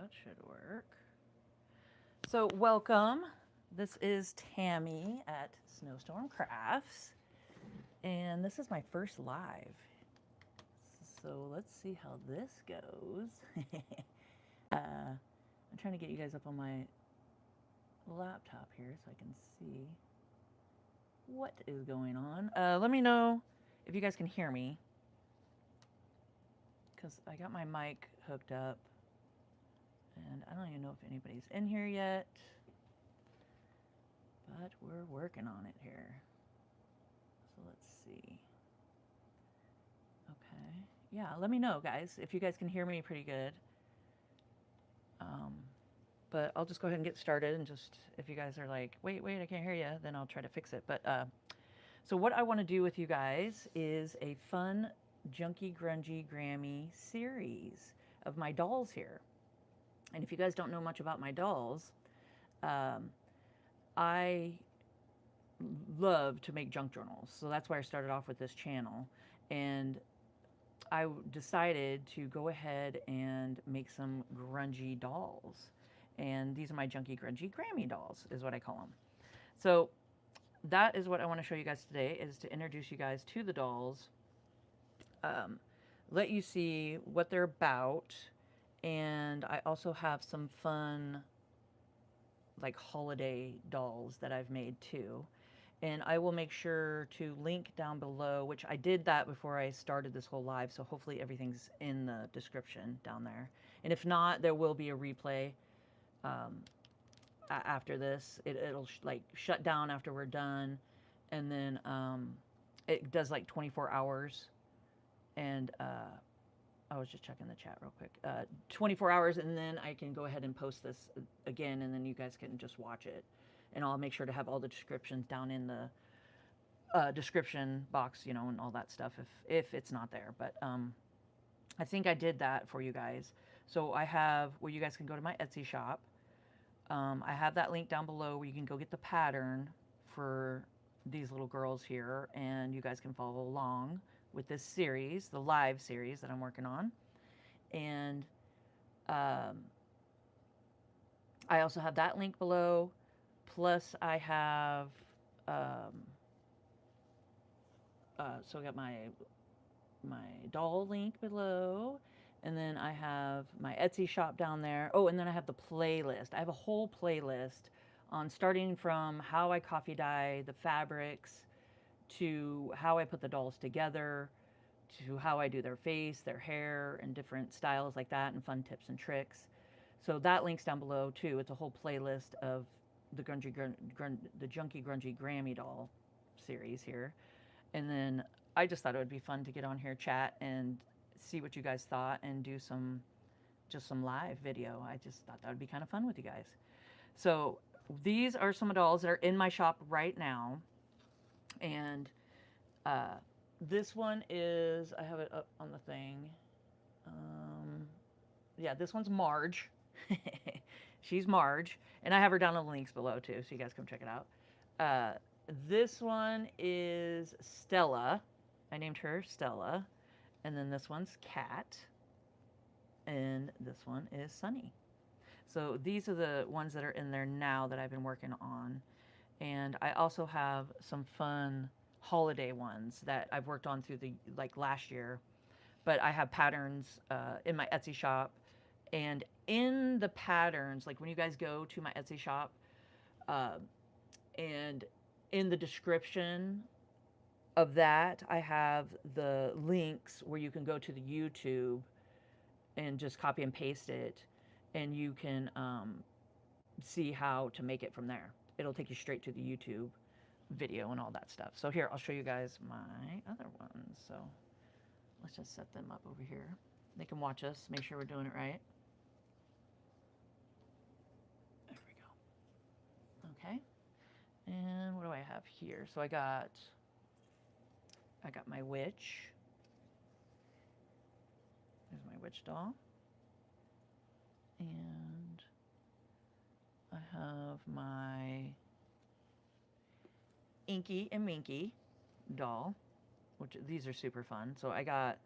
that should work. So welcome. This is Tammy at Snowstorm Crafts, and this is my first live. So let's see how this goes. I'm trying to get you guys up on my laptop here so I can see what is going on. Let me know if you guys can hear me, because I got my mic hooked up, and I don't even know if anybody's in here yet. But we're working on it here. So let's see. Okay. Yeah, let me know, guys, if you guys can hear me pretty good. But I'll just go ahead and get started, and just if you guys are like, wait, I can't hear you, then I'll try to fix it. But so what I want to do with you guys is a fun Junky Grungy Grammy series of my dolls here. And if you guys don't know much about my dolls, I love to make junk journals. So that's why I started off with this channel. And I decided to go ahead and make some grungy dolls. And these are my Junky Grungy Grammy dolls, is what I call them. So that is what I want to show you guys today, is to introduce you guys to the dolls, let you see what they're about, and I also have some fun like holiday dolls that I've made too. And I will make sure to link down below, which I did that before I started this whole live, so hopefully everything's in the description down there. And if not, there will be a replay after this. It'll like shut down after we're done, and then it does like 24 hours. And I was just checking the chat real quick. 24 hours, and then I can go ahead and post this again, and then you guys can just watch it. And I'll make sure to have all the descriptions down in the description box, you know, and all that stuff if it's not there. But I think I did that for you guys. So I have where you guys can go to my Etsy shop. I have that link down below where you can go get the pattern for these little girls here, and you guys can follow along with this series, the live series that I'm working on. And I also have that link below. Plus I have, so I got my doll link below, and then I have my Etsy shop down there. Oh, and then I have the playlist. I have a whole playlist on starting from how I coffee dye the fabrics, to how I put the dolls together, to how I do their face, their hair, and different styles like that, and fun tips and tricks. So that link's down below too. It's a whole playlist of the Junky Grungy Grammy doll series here. And then I just thought it would be fun to get on here, chat, and see what you guys thought, and do some live video. I just thought that would be kind of fun with you guys. So these are some dolls that are in my shop right now. And this one is, I have it up on the thing. Yeah, this one's Marge. She's Marge. And I have her down in the links below too, so you guys come check it out. This one is Stella. I named her Stella. And then this one's Cat. And this one is Sunny. So these are the ones that are in there now that I've been working on. And I also have some fun holiday ones that I've worked on through the like last year. But I have patterns in my Etsy shop. And in the patterns, like when you guys go to my Etsy shop, and in the description of that, I have the links where you can go to the YouTube and just copy and paste it, and you can see how to make it from there. It'll take you straight to the YouTube video and all that stuff. So here, I'll show you guys my other ones. So let's just set them up over here. They can watch us, make sure we're doing it right. There we go. Okay. And what do I have here? So I got my witch. There's my witch doll. And I have my Inky and Minky doll, which these are super fun. So I got,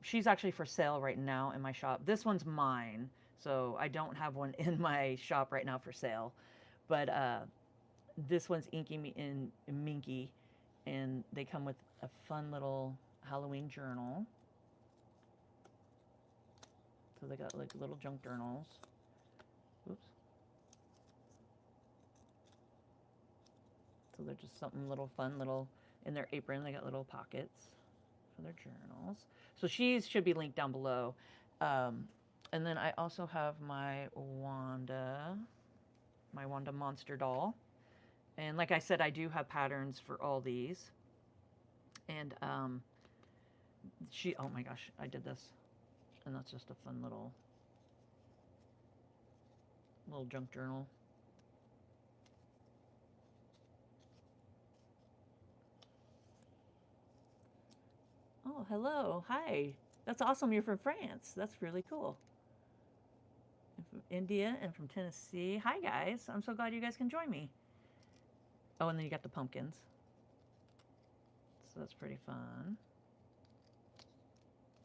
she's actually for sale right now in my shop. This one's mine. So I don't have one in my shop right now for sale. But this one's Inky and Minky, and they come with a fun little Halloween journal. So they got like little junk journals. Oops. So they're just something little fun, little in their apron. They got little pockets for their journals. So she's should be linked down below. And then I also have my Wanda monster doll. And like I said, I do have patterns for all these. And oh my gosh, I did this. And that's just a fun little junk journal. Oh, hello. Hi. That's awesome. You're from France. That's really cool. I'm from India and from Tennessee. Hi, guys. I'm so glad you guys can join me. Oh, and then you got the pumpkins. So that's pretty fun.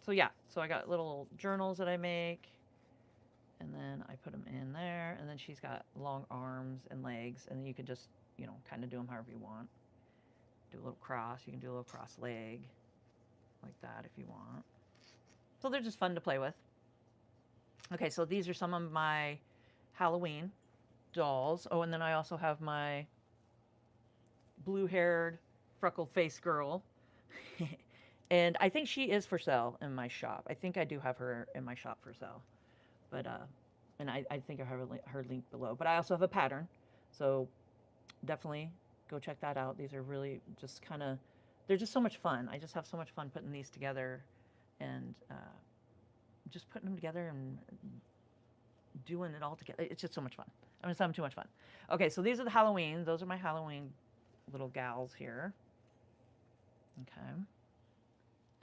So yeah, so I got little journals that I make, and then I put them in there, and then she's got long arms and legs, and then you can just, kind of do them however you want. Do a little cross. You can do a little cross leg like that if you want. So they're just fun to play with. Okay, so these are some of my Halloween dolls. Oh, and then I also have my blue-haired, freckled-faced girl. And I think she is for sale in my shop. I think I do have her in my shop for sale. But, and I think I have her link below. But I also have a pattern. So definitely go check that out. These are really just kind of, they're just so much fun. I just have so much fun putting these together and just putting them together and doing it all together. It's just so much fun. I'm just having too much fun. Okay, so these are the Halloween. Those are my Halloween little gals here. Okay.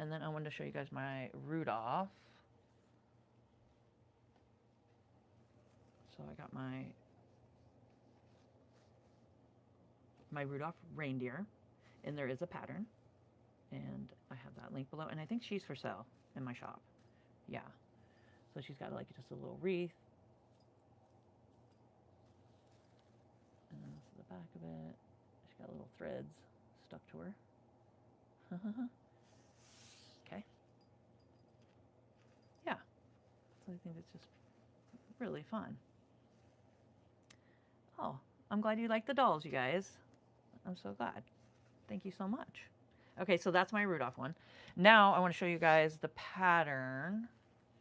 And then I wanted to show you guys my Rudolph. So I got my Rudolph reindeer, and there is a pattern, and I have that link below, and I think she's for sale in my shop. Yeah. So she's got like just a little wreath. And then this is the back of it. She's got little threads stuck to her. Okay. Yeah. So I think it's just really fun. Oh, I'm glad you like the dolls, you guys. I'm so glad. Thank you so much. Okay, so that's my Rudolph one. Now I want to show you guys the pattern,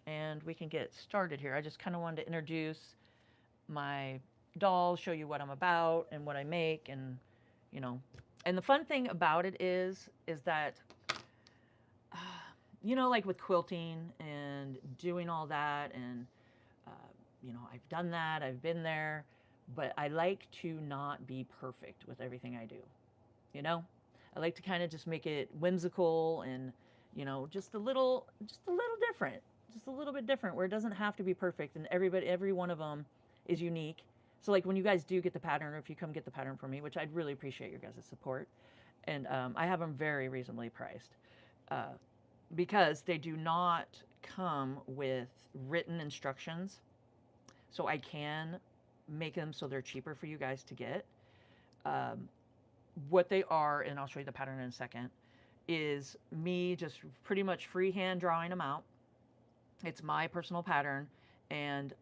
and we can get started here. I just kind of wanted to introduce my dolls, show you what I'm about and what I make, and and the fun thing about it is that like with quilting and doing all that, and I've done that, I've been there, but I like to not be perfect with everything I do. I like to kind of just make it whimsical and just a little different, just a little bit different, where it doesn't have to be perfect, and every one of them is unique. So like when you guys do get the pattern, or if you come get the pattern from me, which I'd really appreciate your guys' support, and I have them very reasonably priced, because they do not come with written instructions, so I can make them so they're cheaper for you guys to get. What they are, and I'll show you the pattern in a second, is me just pretty much freehand drawing them out. It's my personal pattern, and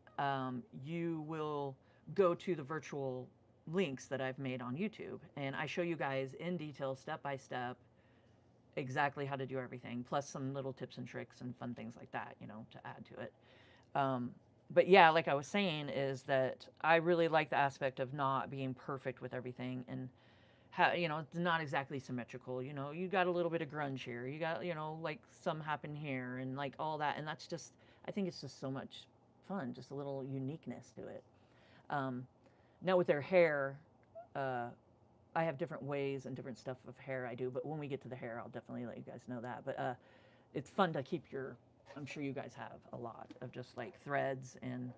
you will go to the virtual links that I've made on YouTube, and I show you guys in detail, step by step, exactly how to do everything, plus some little tips and tricks and fun things like that, to add to it. But yeah, like I was saying, is that I really like the aspect of not being perfect with everything, and it's not exactly symmetrical. You got a little bit of grunge here, you got like some happen here, and like all that, and that's just, I think it's just so much fun, just a little uniqueness to it. Now with their hair, I have different ways and different stuff of hair I do, but when we get to the hair, I'll definitely let you guys know that. But it's fun to keep I'm sure you guys have a lot of just like threads and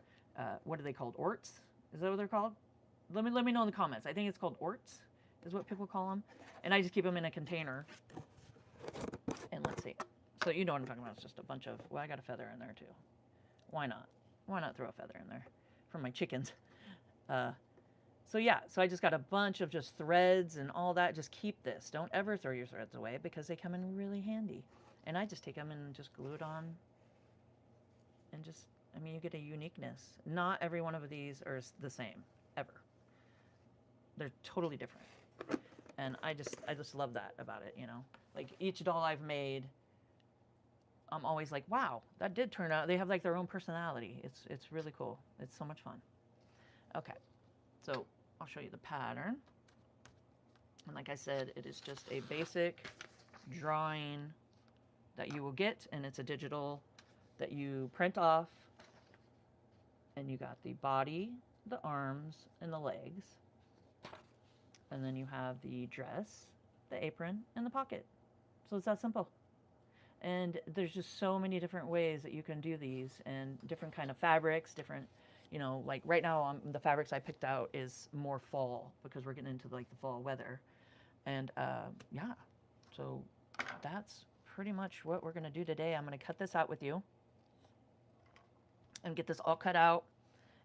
what are they called? Orts? Is that what they're called? Let me know in the comments. I think it's called orts, is what people call them. And I just keep them in a container. And let's see. So you know what I'm talking about. It's just a bunch of, well, I got a feather in there too. Why not? Why not throw a feather in there for my chickens? Uh, so yeah, so I just got a bunch of just threads and all that. Just keep this. Don't ever throw your threads away because they come in really handy. And I just take them and just glue it on and just, I mean, you get a uniqueness. Not every one of these are the same, ever. They're totally different. And I just love that about it, you know. Like each doll I've made, I'm always like, wow, that did turn out. They have like their own personality. It's really cool. It's so much fun. Okay, so I'll show you the pattern. And like I said, it is just a basic drawing that you will get, and it's a digital that you print off. And you got the body, the arms, and the legs. And then you have the dress, the apron, and the pocket. So it's that simple. And there's just so many different ways that you can do these, and different kind of fabrics, different, you know, like right now the fabrics I picked out is more fall because we're getting into like the fall weather. And yeah, so that's pretty much what we're going to do today. I'm going to cut this out with you and get this all cut out.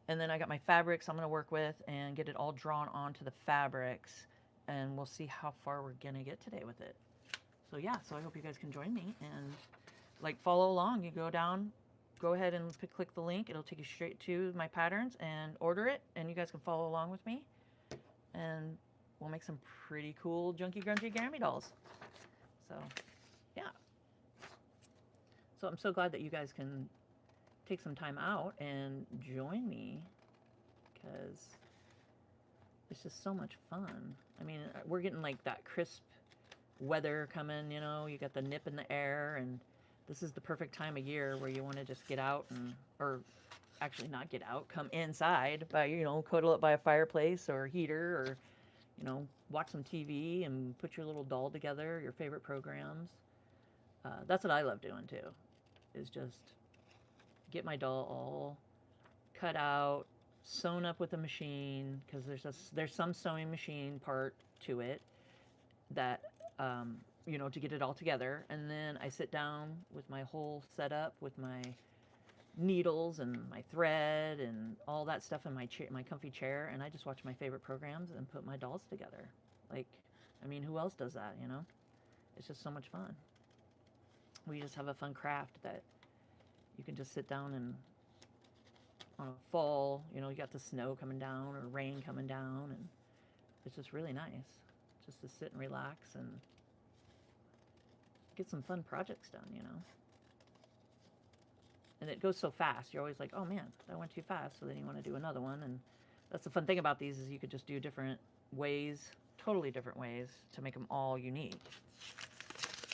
And then I got my fabrics I'm going to work with and get it all drawn onto the fabrics. And we'll see how far we're going to get today with it. So yeah, so I hope you guys can join me and like follow along. You go down, go ahead and click the link. It'll take you straight to my patterns and order it. And you guys can follow along with me. And we'll make some pretty cool Junky Grungy Gammy dolls. So yeah. So I'm so glad that you guys can take some time out and join me because it's just so much fun. I mean, we're getting like that crisp weather coming, you know, you got the nip in the air, and this is the perfect time of year where you want to just get out and, or actually not get out, come inside by, you know, cuddle up by a fireplace or heater, or, you know, watch some TV and put your little doll together, your favorite programs. That's what I love doing too, is just get my doll all cut out, sewn up with a machine, because there's some sewing machine part to it that you know, to get it all together. And then I sit down with my whole setup with my needles and my thread and all that stuff in my my comfy chair, and I just watch my favorite programs and put my dolls together. Like, I mean, who else does that, you know? It's just so much fun. We just have a fun craft that you can just sit down and on a fall, you know, you got the snow coming down or rain coming down, and it's just really nice just to sit and relax and get some fun projects done, you know. And it goes so fast. You're always like, oh man, that went too fast. So then you want to do another one. And that's the fun thing about these, is you could just do different ways, totally different ways, to make them all unique.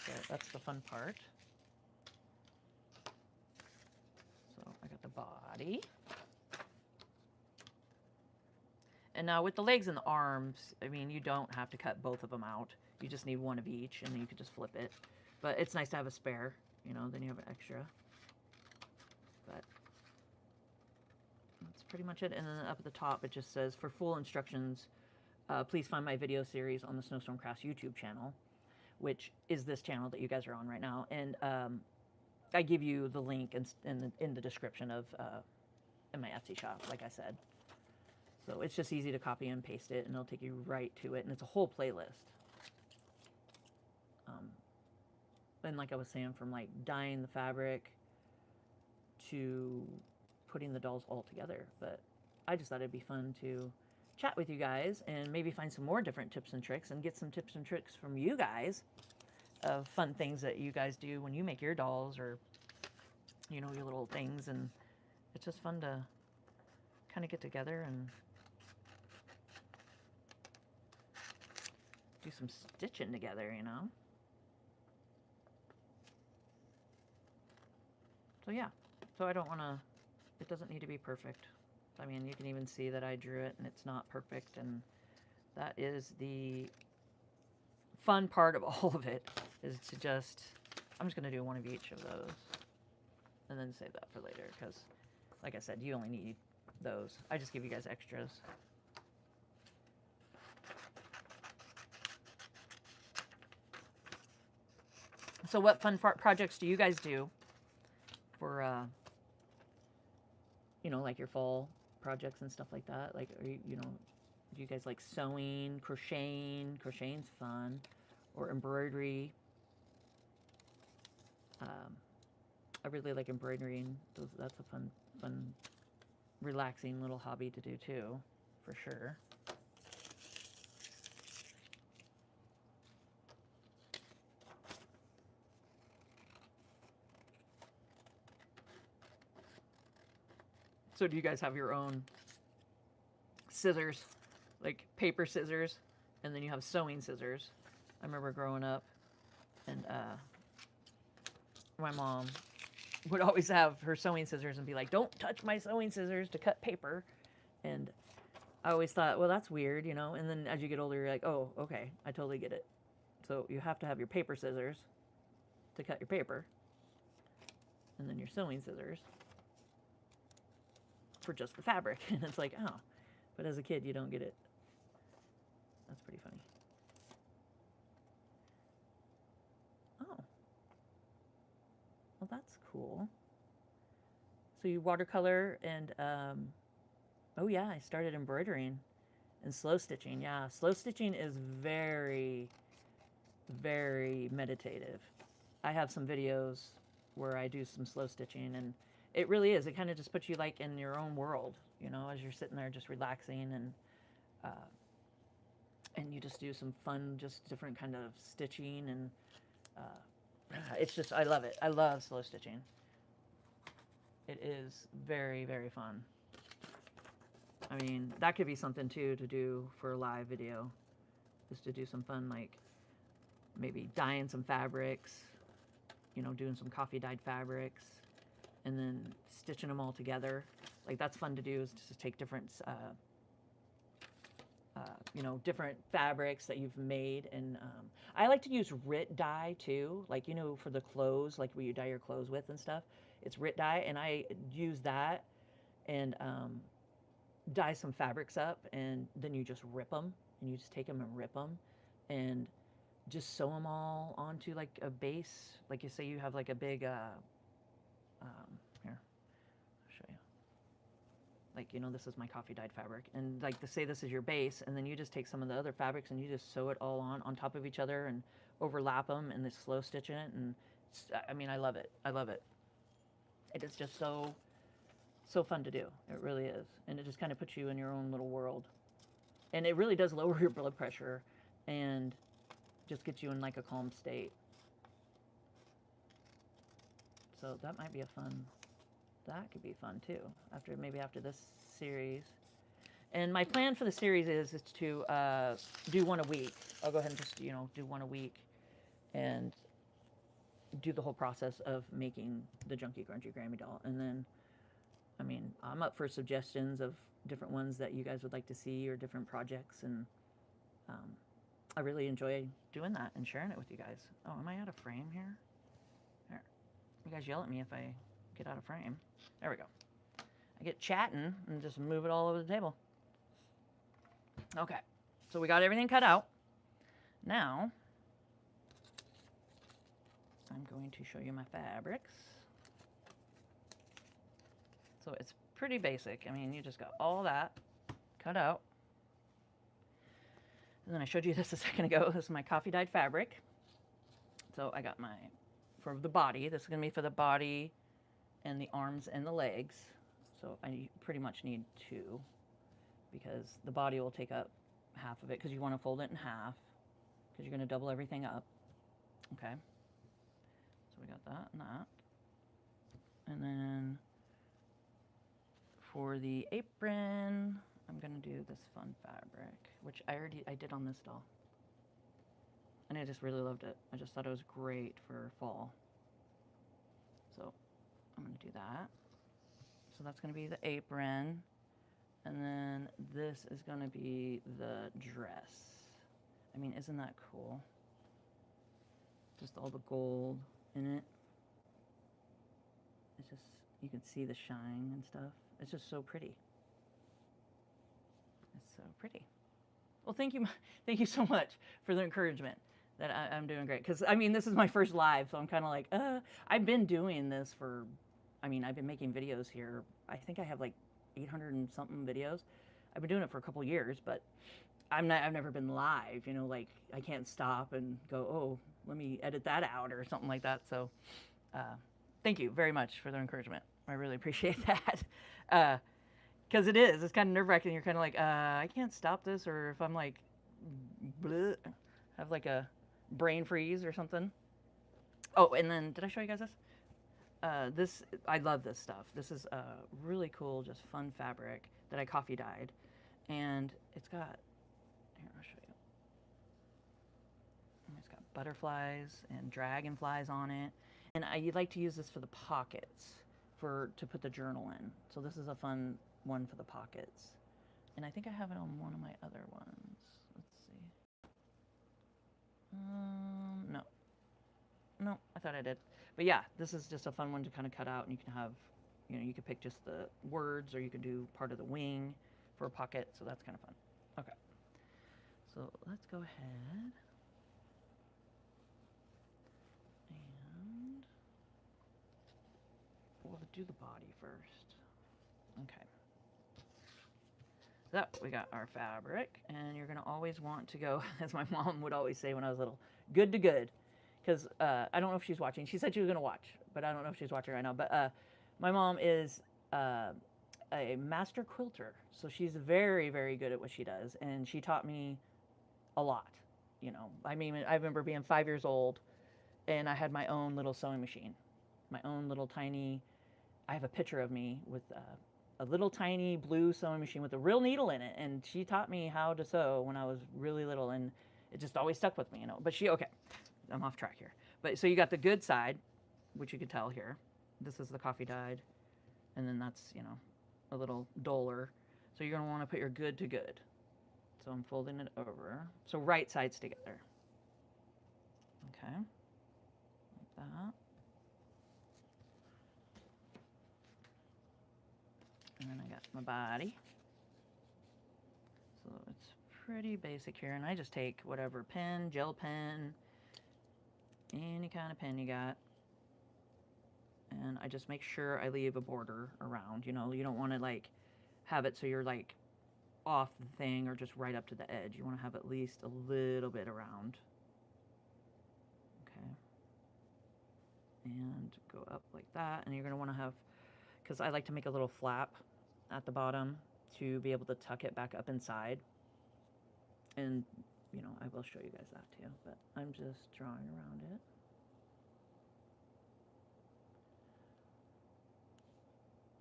So that's the fun part. So I got the body. And now with the legs and the arms, I mean, you don't have to cut both of them out. You just need one of each, and then you could just flip it. But it's nice to have a spare, you know, then you have an extra. But that's pretty much it. And then up at the top, it just says, for full instructions, please find my video series on the Snowstorm Crafts YouTube channel, which is this channel that you guys are on right now. And I give you the link in the description of in my Etsy shop, like I said. So it's just easy to copy and paste it, and it'll take you right to it. And it's a whole playlist. And like I was saying, from like dyeing the fabric to putting the dolls all together. But I just thought it'd be fun to chat with you guys and maybe find some more different tips and tricks, and get some tips and tricks from you guys of fun things that you guys do when you make your dolls, or, you know, your little things. And it's just fun to kind of get together and do some stitching together, you know. So yeah, so I don't want to, it doesn't need to be perfect. I mean, you can even see that I drew it and it's not perfect, and that is the fun part of all of it, is to just, I'm just going to do one of each of those and then save that for later, because like I said, you only need those. I just give you guys extras. So what fun projects do you guys do for you know, like your fall projects and stuff like that? Like, are you, you know, do you guys like sewing, crocheting? Crocheting's fun, or embroidery. Um, I really like embroidering. That's a fun, relaxing little hobby to do too, for sure. So, do you guys have your own scissors, like paper scissors, and then you have sewing scissors? I remember growing up, and my mom would always have her sewing scissors and be like, "Don't touch my sewing scissors to cut paper." And I always thought, well, that's weird, you know. And then as you get older, you're like, oh, okay, I totally get it. So you have to have your paper scissors to cut your paper, and then your sewing scissors for just the fabric. And it's like, oh, but as a kid, you don't get it. That's pretty funny. Oh, well, that's cool. So you watercolor and, oh yeah, I started embroidering and slow stitching. Yeah, slow stitching is very, very meditative. I have some videos where I do some slow stitching, and it really is. It kind of just puts you like in your own world, you know, as you're sitting there just relaxing, and you just do some fun, just different kind of stitching, and it's just, I love it. I love slow stitching. It is very, very fun. I mean, that could be something too to do for a live video, is to do some fun, like maybe dyeing some fabrics, you know, doing some coffee dyed fabrics, and then stitching them all together. Like, that's fun to do, is just to take different, you know, different fabrics that you've made. And I like to use RIT dye too, like, you know, for the clothes, like what you dye your clothes with and stuff. It's RIT dye, and I use that and dye some fabrics up, and then you just rip them, and you just take them and rip them, and just sew them all onto like a base. Like, you say you have like a big, here, I'll show you. Like, you know, this is my coffee dyed fabric, and like to say this is your base, and then you just take some of the other fabrics and you just sew it all on top of each other and overlap them, and then slow stitch it. And I mean, I love it. I love it. It is just so fun to do. It really is. And it just kind of puts you in your own little world. And it really does lower your blood pressure and just gets you in like a calm state. So that might be a fun, that could be fun too, after, maybe after this series. And my plan for the series is to do one a week. I'll go ahead and just, you know, do one a week and do the whole process of making the Junky Grungy Grammy doll. And then, I mean, I'm up for suggestions of different ones that you guys would like to see, or different projects. And I really enjoy doing that and sharing it with you guys. Oh, am I out of frame here? There. You guys yell at me if I get out of frame. There we go. I get chatting and just move it all over the table. Okay, so we got everything cut out. Now, I'm going to show you my fabrics. So it's pretty basic. I mean, you just got all that cut out. And then I showed you this a second ago. This is my coffee dyed fabric. So I got my, for the body, this is going to be for the body and the arms and the legs. So I pretty much need two, because the body will take up half of it, because you want to fold it in half, because you're going to double everything up. Okay. So we got that and that. And then for the apron, I'm going to do this fun fabric, which I did on this doll. And I just really loved it. I just thought it was great for fall. So I'm going to do that. So that's going to be the apron. And then this is going to be the dress. I mean, isn't that cool? Just all the gold in it. It's just, you can see the shine and stuff. It's just so pretty. It's so pretty. Well, thank you so much for the encouragement that I'm doing great. Because, I mean, this is my first live, so I'm kind of like, I've been doing this for, I mean, I've been making videos here. I think I have like 800 and something videos. I've been doing it for a couple years, but I've never been live, you know, like I can't stop and go, oh, let me edit that out or something like that. So, thank you very much for the encouragement. I really appreciate that. Because it's kind of nerve wracking. You're kind of like, I can't stop this, or if I'm like, bleh, have like a brain freeze or something. Oh, and then did I show you guys this? I love this stuff. This is a really cool, just fun fabric that I coffee dyed, and it's got, here, I'll show you. It's got butterflies and dragonflies on it, and I like to use this for the pockets, to put the journal in. So this is a fun one for the pockets, and I think I have it on one of my other ones. Let's see. No, no, I thought I did. But yeah, this is just a fun one to kind of cut out, and you can have, you know, you can pick just the words, or you can do part of the wing for a pocket. So that's kind of fun. Okay, so let's go ahead and we'll do the body first. Okay. So we got our fabric, and you're gonna always want to go, as my mom would always say when I was little, good to good. Because I don't know if she's watching. She said she was gonna watch, but I don't know if she's watching right now. But my mom is a master quilter, so she's very, very good at what she does, and she taught me a lot. You know, I mean, I remember being 5 years old, and I had my own little sewing machine, my own little tiny. I have a picture of me with a little tiny blue sewing machine with a real needle in it, and she taught me how to sew when I was really little, and it just always stuck with me, you know. But okay, I'm off track here. But so you got the good side, which you can tell here. This is the coffee dyed, and then that's, you know, a little duller. So you're gonna want to put your good to good. So I'm folding it over. So right sides together. Okay, like that. And then I got my body. So it's pretty basic here. And I just take whatever pen, gel pen, any kind of pen you got. And I just make sure I leave a border around. You know, you don't want to like have it so you're like off the thing or just right up to the edge. You want to have at least a little bit around. Okay. And go up like that. And you're going to want to have, because I like to make a little flap at the bottom to be able to tuck it back up inside. And, you know, I will show you guys that too, but I'm just drawing around it.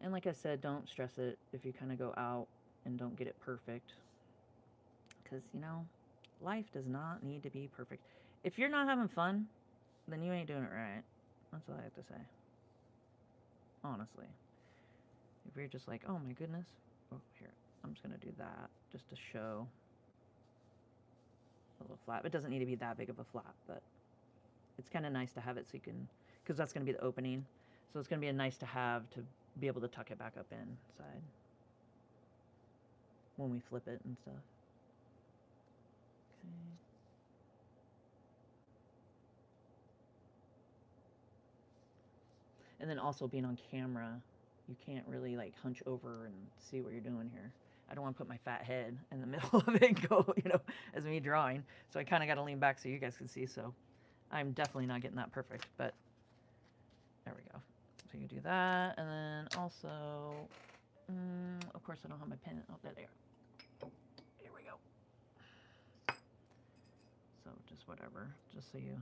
And like I said, don't stress it if you kind of go out and don't get it perfect. Because, you know, life does not need to be perfect. If you're not having fun, then you ain't doing it right. That's all I have to say. Honestly. If you're just like, oh my goodness. Oh, here. I'm just going to do that just to show a little flap. It doesn't need to be that big of a flap, but it's kind of nice to have it so you can, because that's going to be the opening. So it's going to be nice to have to be able to tuck it back up inside when we flip it and stuff. Okay. And then also being on camera, you can't really like hunch over and see what you're doing here. I don't want to put my fat head in the middle of it and go, you know, as me drawing. So I kind of got to lean back so you guys can see. So I'm definitely not getting that perfect, but there we go. So you do that, and then also, of course I don't have my pen. Oh, there they are. Here we go. So just whatever, just so you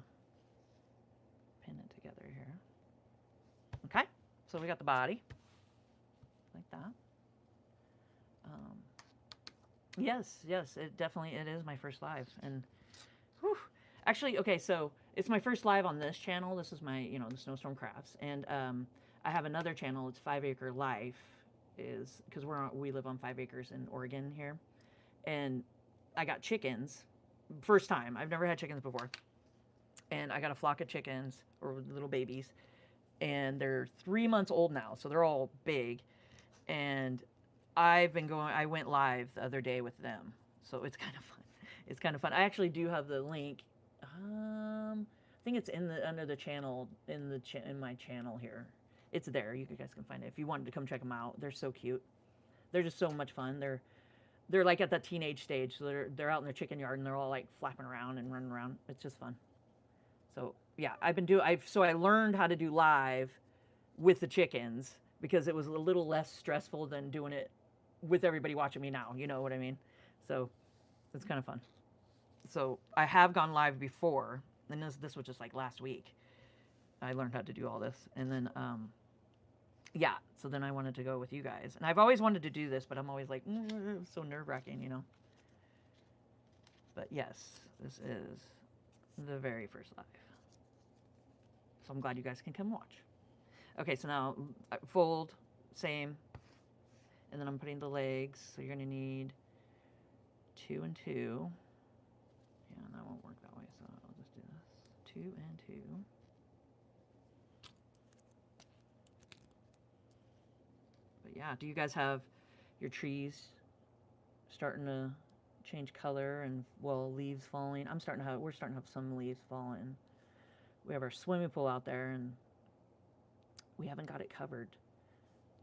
pin it together here. Okay, so we got the body, like that. Yes, it is my first live, and whew, actually, okay, so it's my first live on this channel. This is my, you know, the Snowstorm Crafts, and I have another channel. It's 5 Acre Life, is because we live on 5 acres in Oregon here, and I got chickens. First time. I've never had chickens before, and I got a flock of chickens, or little babies, and they're 3 months old now, so they're all big, and I went live the other day with them, so it's kind of fun. It's kind of fun. I actually do have the link. I think it's under the channel in my channel here. It's there. You guys can find it if you wanted to come check them out. They're so cute. They're just so much fun. They're like at the teenage stage, so they're out in their chicken yard and they're all like flapping around and running around. It's just fun. So yeah, I learned how to do live with the chickens because it was a little less stressful than doing it with everybody watching me now. You know what I mean? So it's kind of fun. So I have gone live before, and this was just like last week. I learned how to do all this, and then yeah. So then I wanted to go with you guys, and I've always wanted to do this, but I'm always like so nerve wracking, you know. But yes, this is the very first live. So I'm glad you guys can come watch. Okay, so now fold, same, and then I'm putting the legs. So you're gonna need 2 and 2. Yeah, that won't work that way, so I'll just do this. 2 and 2. But yeah, do you guys have your trees starting to change color and leaves falling? We're starting to have some leaves falling. We have our swimming pool out there and we haven't got it covered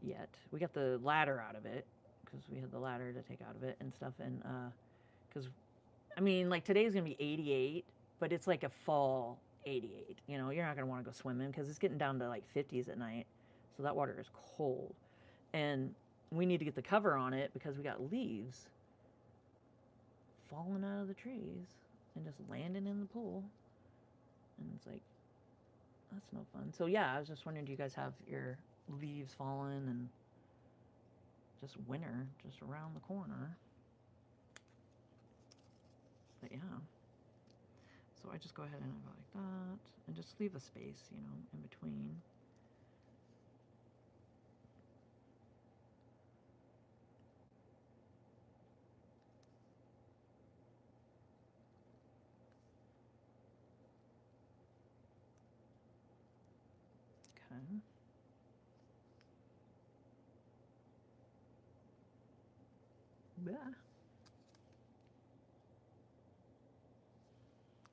yet. We got the ladder out of it because we had the ladder to take out of it and stuff, and because I mean, like today's gonna be 88, but it's like a fall 88. You know, you're not gonna want to go swimming because it's getting down to like 50s at night, so that water is cold, and we need to get the cover on it because we got leaves falling out of the trees and just landing in the pool, and it's like that's no fun. So yeah, I was just wondering, do you guys have your leaves falling and just winter just around the corner? But yeah, so I just go ahead and I go like that and just leave a space, you know, in between. Okay. Yeah.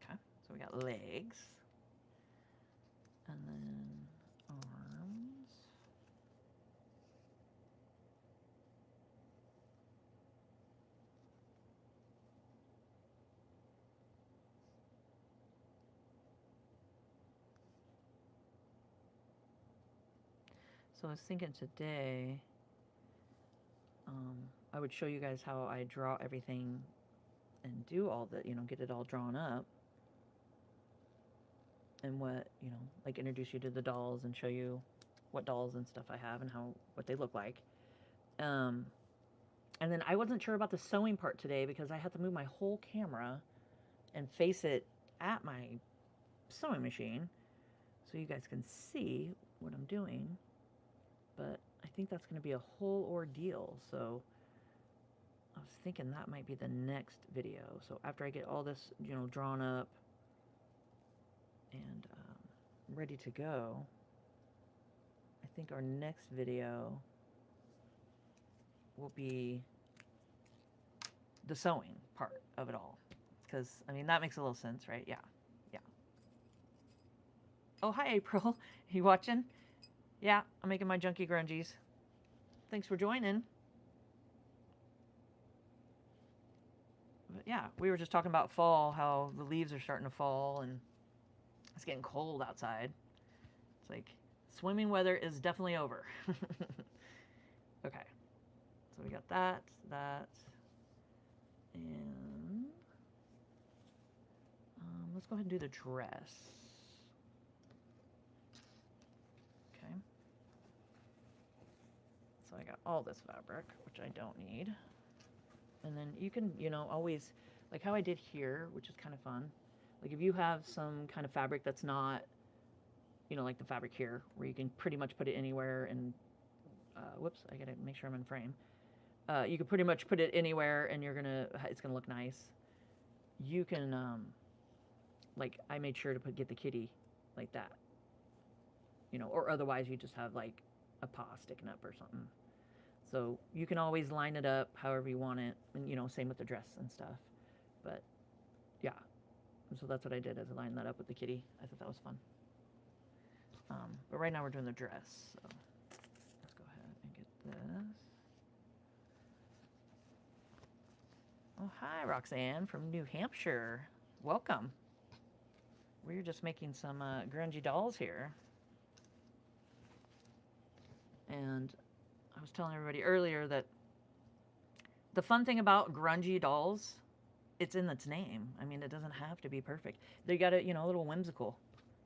Okay, so we got legs and then arms. So I was thinking today I would show you guys how I draw everything and do all the, you know, get it all drawn up. And what, you know, like introduce you to the dolls and show you what dolls and stuff I have and what they look like. And then I wasn't sure about the sewing part today because I had to move my whole camera and face it at my sewing machine so you guys can see what I'm doing. But I think that's going to be a whole ordeal. So I was thinking that might be the next video. So after I get all this, you know, drawn up and ready to go, I think our next video will be the sewing part of it all. Because, I mean, that makes a little sense, right? Yeah. Yeah. Oh, hi, April. You watching? Yeah, I'm making my Junky Grungies. Thanks for joining. But yeah, we were just talking about fall, how the leaves are starting to fall, and it's getting cold outside. It's like swimming weather is definitely over. Okay, so we got that, and let's go ahead and do the dress. Okay, so I got all this fabric, which I don't need. And then you can, you know, always, like how I did here, which is kind of fun. Like if you have some kind of fabric that's not, you know, like the fabric here, where you can pretty much put it anywhere and, whoops, I gotta make sure I'm in frame. You can pretty much put it anywhere and it's gonna look nice. You can, like I made sure to get the kitty like that. You know, or otherwise you just have like a paw sticking up or something. So you can always line it up however you want it, and you know, same with the dress and stuff. But yeah, so that's what I did, is I lined that up with the kitty. I thought that was fun. But right now we're doing the dress. So let's go ahead and get this. Oh, hi, Roxanne from New Hampshire. Welcome. We're just making some grungy dolls here. And I was telling everybody earlier that the fun thing about grungy dolls, it's in its name. I mean, it doesn't have to be perfect. They got it, you know, a little whimsical.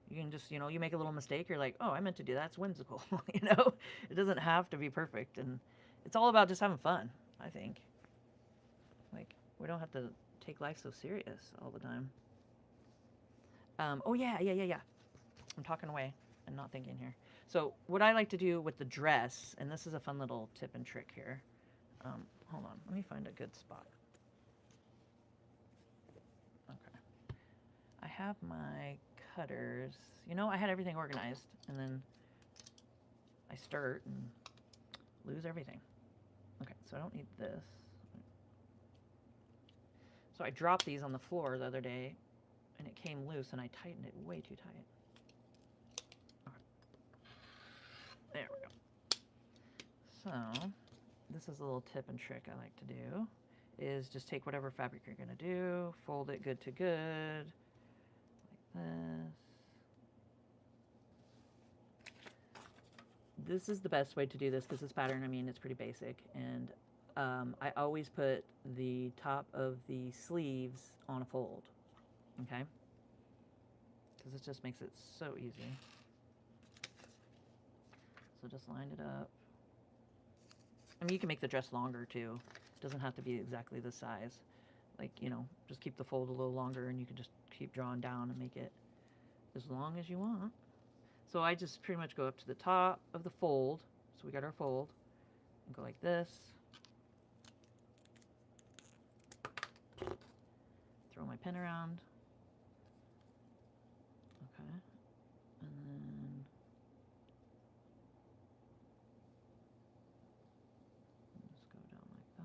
You can just, you know, you make a little mistake, you're like, oh, I meant to do that. It's whimsical. You know, it doesn't have to be perfect. And it's all about just having fun, I think. Like, we don't have to take life so serious all the time. Oh, yeah. I'm talking away and not thinking here. So what I like to do with the dress, and this is a fun little tip and trick here. Hold on. Let me find a good spot. Okay. I have my cutters. You know, I had everything organized, and then I start and lose everything. Okay, so I don't need this. So I dropped these on the floor the other day, and it came loose, and I tightened it way too tight. Okay. There we go. So this is a little tip and trick I like to do, is just take whatever fabric you're going to do, fold it good to good, like this. This is the best way to do this because this pattern, I mean, it's pretty basic, and I always put the top of the sleeves on a fold, okay? Because it just makes it so easy. So just line it up. I mean, you can make the dress longer too. It doesn't have to be exactly the size. Like, you know, just keep the fold a little longer and you can just keep drawing down and make it as long as you want. So I just pretty much go up to the top of the fold. So we got our fold. And go like this. Throw my pen around. Okay. And then just go down like that.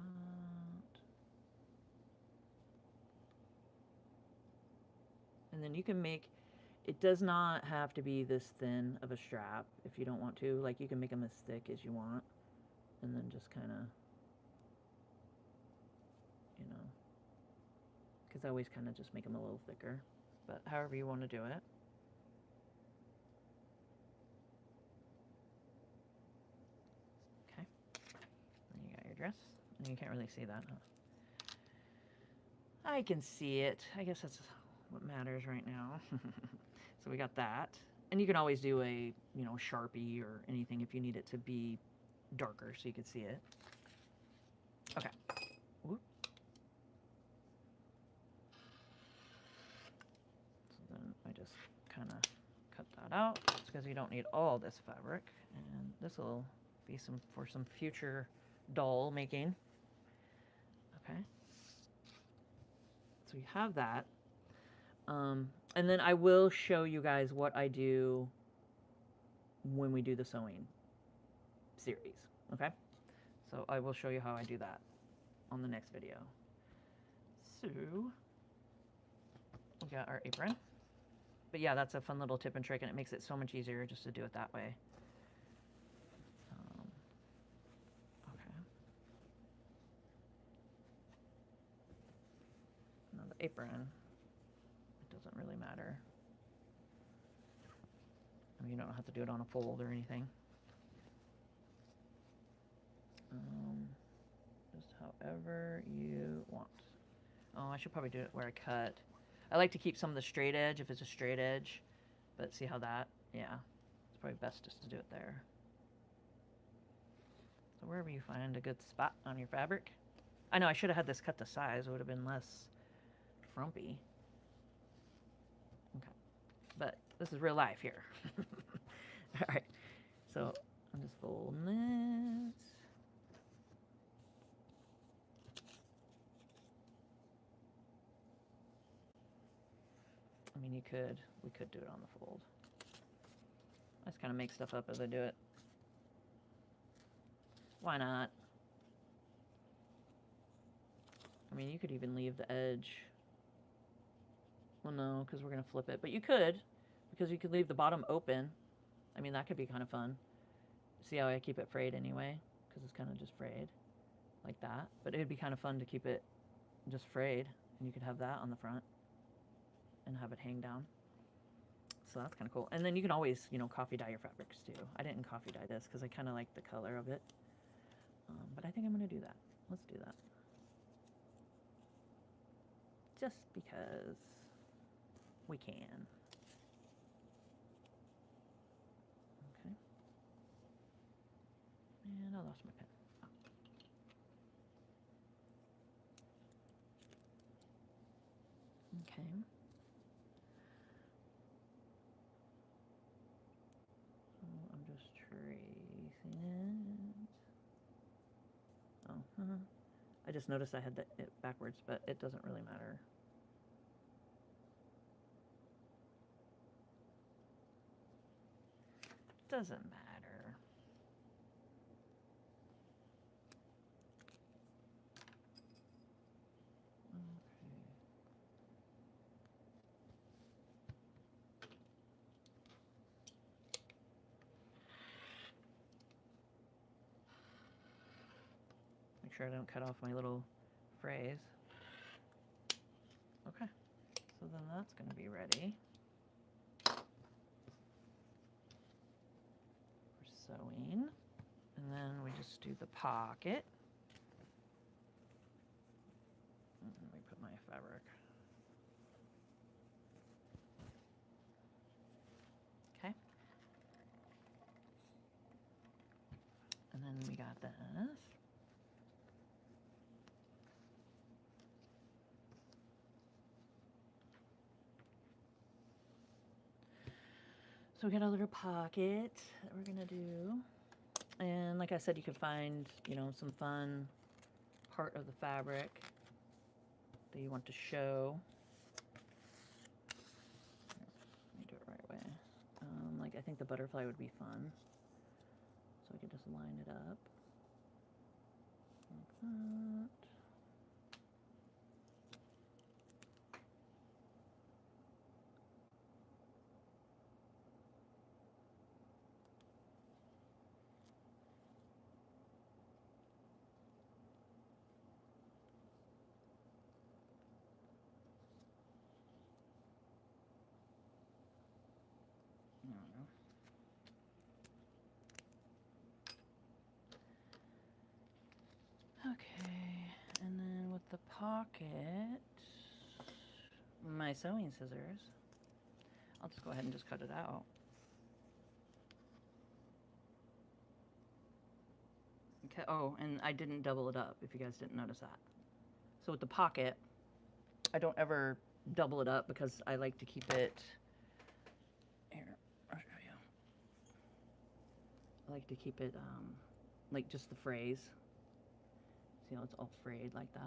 And then you can make, it does not have to be this thin of a strap if you don't want to. Like, you can make them as thick as you want. And then just kind of, you know, because I always kind of just make them a little thicker. But however you want to do it. Okay. Then you got your dress. And you can't really see that, huh? I can see it. I guess that's what matters right now. So we got that. And you can always do a, you know, Sharpie or anything if you need it to be darker so you can see it. Okay. Whoop. So then I just kind of cut that out. It's because you don't need all this fabric. And this will be for some future doll making. Okay. So you have that. And then I will show you guys what I do when we do the sewing series, okay? So I will show you how I do that on the next video. So we got our apron. But yeah, that's a fun little tip and trick, and it makes it so much easier just to do it that way. Okay. Now the apron. Doesn't really matter. I mean, you don't have to do it on a fold or anything. Just however you want. Oh, I should probably do it where I cut. I like to keep some of the straight edge if it's a straight edge, but see how that, yeah, it's probably best just to do it there. So wherever you find a good spot on your fabric. I know I should have had this cut to size. It would have been less frumpy. But this is real life here. All right, so I'm just folding this. I mean, we could do it on the fold. I just kind of make stuff up as I do it. Why not? I mean, you could even leave the edge. Well, no, because we're going to flip it. But you could, because you could leave the bottom open I mean, that could be kind of fun. See how I keep it frayed anyway? Because it's kind of just frayed like that. But it'd be kind of fun to keep it just frayed. And you could have that on the front and have it hang down. So that's kind of cool. And then you can always, you know, coffee dye your fabrics too. I didn't coffee dye this because I kind of like the color of it. But I think I'm going to do that. Let's do that. Just because we can. Okay. And I lost my pen. Oh. Okay. So I'm just tracing it. Oh, I just noticed I had it backwards, but it doesn't really matter. Doesn't matter. Okay. Make sure I don't cut off my little frays. Okay, so then that's going to be ready for sewing. And then we just do the pocket. And then we put my fabric. Okay. And then we got this. So we got a little pocket that we're gonna do. And like I said, you could find, you know, some fun part of the fabric that you want to show. Let me do it the right way. Like I think the butterfly would be fun. So I could just line it up like that. Okay, and then with the pocket, my sewing scissors, I'll just go ahead and just cut it out. Okay, oh, and I didn't double it up, if you guys didn't notice that. So with the pocket, I don't ever double it up because I like to keep it, here, I'll show you. I like to keep it, like just the frays. See how it's all frayed like that? I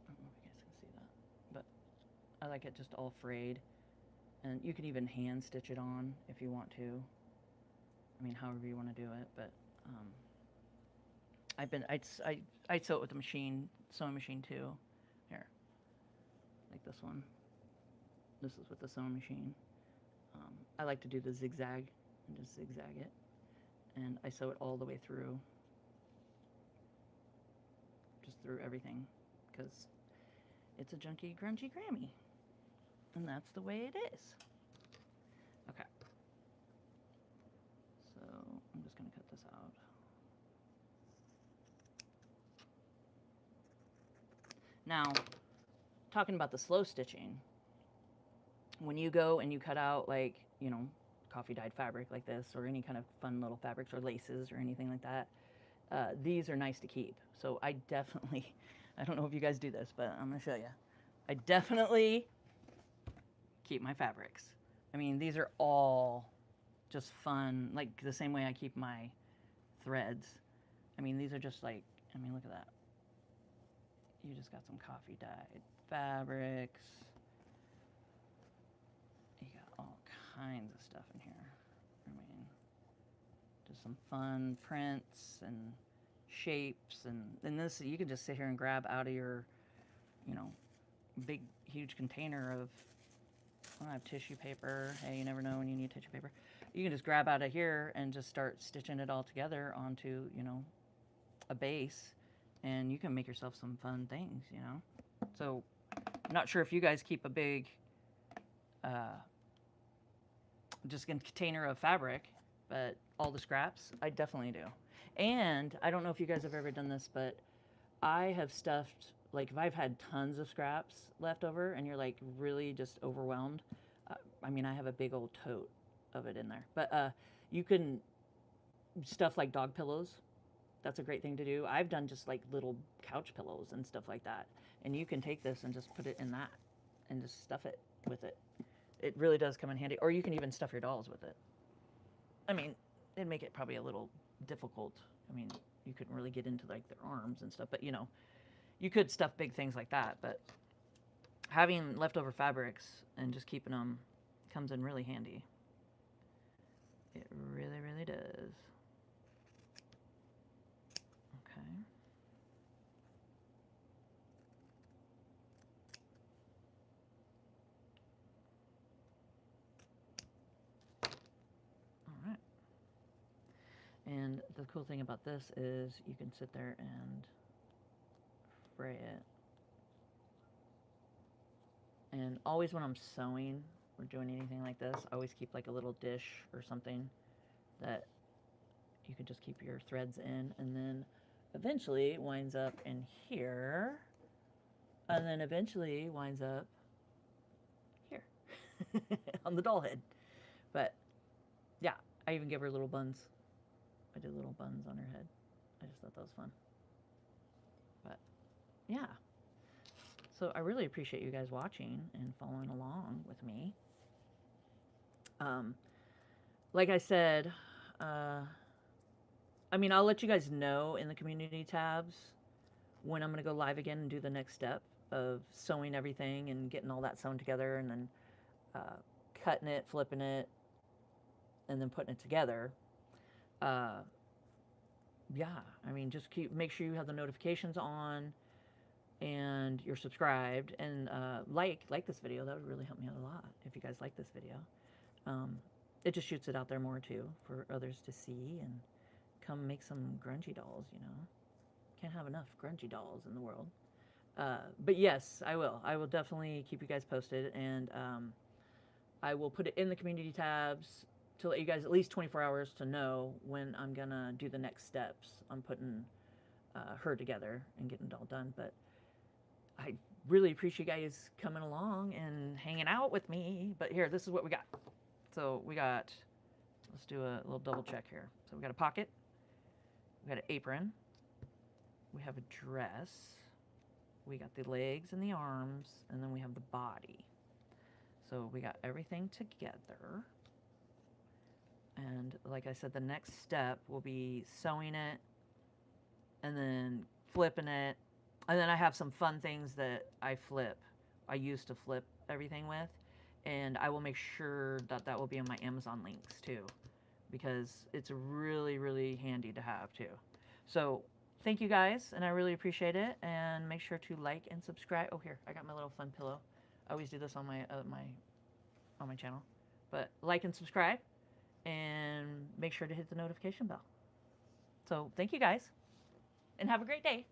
don't know if you guys can see that, but I like it just all frayed. And you can even hand stitch it on if you want to. I mean, however you want to do it, but I'd sew it with the machine, sewing machine too. Here, like this one. This is with the sewing machine. I like to do the zigzag and just zigzag it, and I sew it all the way through. Just through everything, because it's a junky, grungy Grammy. And that's the way it is. Okay. So I'm just going to cut this out. Now, talking about the slow stitching, when you go and you cut out, like, you know, coffee dyed fabric like this, or any kind of fun little fabrics or laces or anything like that, these are nice to keep. So I definitely, I don't know if you guys do this, but I'm going to show you. I definitely keep my fabrics. I mean, these are all just fun, like the same way I keep my threads. I mean, these are just like, I mean, look at that. You just got some coffee dyed fabrics. You got all kinds of stuff in here. I mean, just some fun prints and shapes, and this you can just sit here and grab out of your, you know, big huge container of, I don't have tissue paper. Hey, you never know when you need tissue paper. you can just grab out of here and just start stitching it all together onto, you know, a base, and you can make yourself some fun things, you know. So I'm not sure if you guys keep a big just a container of fabric, but all the scraps, I definitely do. And I don't know if you guys have ever done this, but I have stuffed, like if I've had tons of scraps left over and you're like really just overwhelmed, I mean, I have a big old tote of it in there. But you can stuff like dog pillows. That's a great thing to do. I've done just like little couch pillows and stuff like that. And you can take this and just put it in that and just stuff it with it. It really does come in handy. Or you can even stuff your dolls with it. I mean, it'd make it probably a little difficult. I mean, you couldn't really get into like their arms and stuff, but you know, you could stuff big things like that. But having leftover fabrics and just keeping them comes in really handy. It really, really does. Okay. All right. And the cool thing about this is you can sit there and fray it. And always when I'm sewing or doing anything like this, I always keep like a little dish or something that you can just keep your threads in, and then eventually it winds up in here, and then eventually winds up here on the doll head. But yeah, I even give her little buns. I did little buns on her head. I just thought that was fun. But yeah. So I really appreciate you guys watching and following along with me. Like I said, I mean, I'll let you guys know in the community tabs when I'm going to go live again and do the next step of sewing everything and getting all that sewn together, and then cutting it, flipping it, and then putting it together. Yeah, I mean, just make sure you have the notifications on and you're subscribed, and like this video. That would really help me out a lot if you guys like this video. It just shoots it out there more too for others to see and come make some grungy dolls, you know. Can't have enough grungy dolls in the world. But yes, I will. I will definitely keep you guys posted, and I will put it in the community tabs to let you guys at least 24 hours to know when I'm gonna do the next steps on putting her together and getting it all done. But I really appreciate you guys coming along and hanging out with me. But here, this is what we got. So we got, let's do a little double check here. So we got a pocket, we got an apron, we have a dress, we got the legs and the arms, and then we have the body. So we got everything together. And like I said, the next step will be sewing it and then flipping it. And then I have some fun things that I used to flip everything with. And I will make sure that that will be in my Amazon links too, because it's really, really handy to have too. So thank you guys, and I really appreciate it. And make sure to like and subscribe. Oh, here, I got my little fun pillow. I always do this on my on my channel. But like and subscribe, and make sure to hit the notification bell. So thank you guys, and have a great day.